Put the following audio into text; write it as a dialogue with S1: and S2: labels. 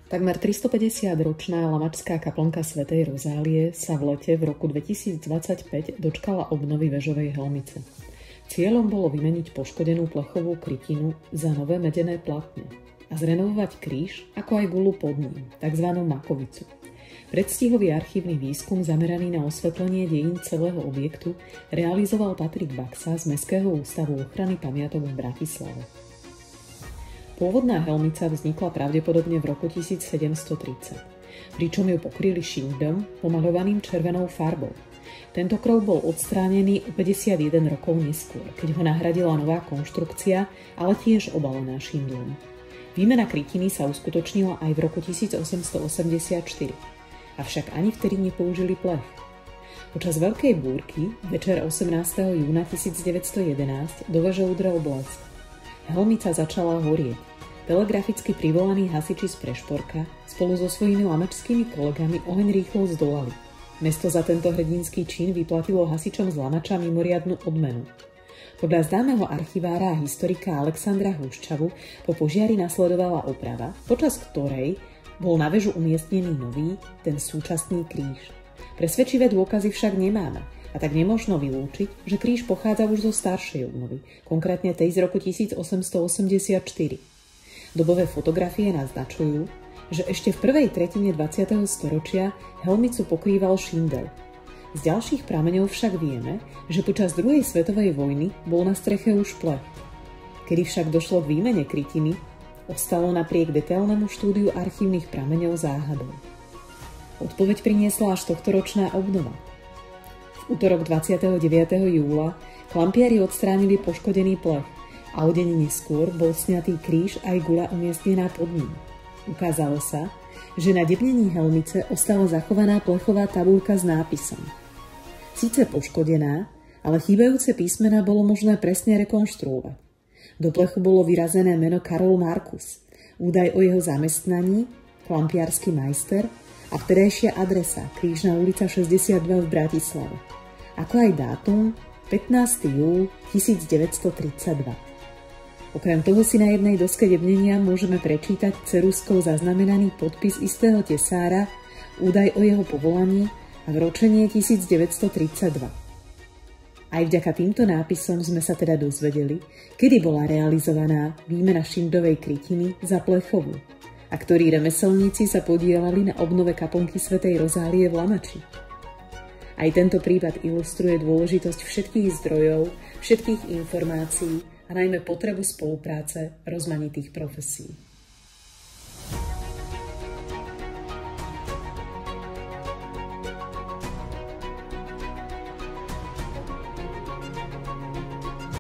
S1: Takmer 350-ročná lamačská kaplnka svätej Rozálie sa v lete v roku 2025 dočkala obnovy väžovej helmice. Cieľom bolo vymeniť poškodenú plechovú krytinu za nové medené platne a zrenovovať kríž, ako aj gulu pod ním, tzv. Makovicu. Predstihový archívny výskum zameraný na osvetlenie dejín celého objektu realizoval Patrik Baxa z Mestského ústavu ochrany pamiatok v Bratislave. Pôvodná helmica vznikla pravdepodobne v roku 1730, pričom ju pokryli šindom pomaľovaným červenou farbou. Tento krov bol odstránený o 51 rokov neskôr, keď ho nahradila nová konštrukcia, ale tiež obalená šindlom. Výmena krytiny sa uskutočnila aj v roku 1884, avšak ani vtedy nepoužili plech. Počas veľkej búrky, večer 18. júna 1911, do veže udrel blesk. Helmica začala horieť. Telegraficky privolaní hasiči z Prešporka spolu so svojimi lamačskými kolegami oheň rýchlo zdolali. Mesto za tento hrdinský čin vyplatilo hasičom z Lamača mimoriadnu odmenu. Podľa známeho archivára a historika Alexandra Hruščavu po požiari nasledovala oprava, počas ktorej bol na väžu umiestnený nový, ten súčasný kríž. Presvedčivé dôkazy však nemáme, a tak nemožno vylúčiť, že kríž pochádza už zo staršej obnovy, konkrétne tej z roku 1884. Dobové fotografie naznačujú, že ešte v prvej tretine 20. storočia helmicu pokrýval šindel. Z ďalších prameňov však vieme, že počas druhej svetovej vojny bol na streche už plech. Kedy však došlo k výmene krytiny, ostalo napriek detailnému štúdiu archívnych prameňov záhadou. Odpoveď priniesla až tohtoročná obnova. V utorok 29. júla klampiari odstránili poškodený plech a o deň neskôr bol sňatý kríž aj guľa umiestnená pod ním. Ukázalo sa, že na debnení helmice ostala zachovaná plechová tabuľka s nápisom. Síce poškodená, ale chýbajúce písmená bolo možné presne rekonštruovať. Do plechu bolo vyrazené meno Karol Markus, údaj o jeho zamestnaní, klampiarsky majster a vtedajšia adresa, Krížna ulica 62 v Bratislave, ako aj dátum 15. júl 1932. Okrem toho si na jednej doske debnenia môžeme prečítať ceruzkou zaznamenaný podpis istého tesára, údaj o jeho povolaní a vročenie 1932. Aj vďaka týmto nápisom sme sa teda dozvedeli, kedy bola realizovaná výmena šindovej krytiny za plechovú a ktorí remeselníci sa podielali na obnove kaplnky svätej Rozálie v Lamači. Aj tento prípad ilustruje dôležitosť všetkých zdrojov, všetkých informácií a najmä potrebu spolupráce rozmanitých profesí.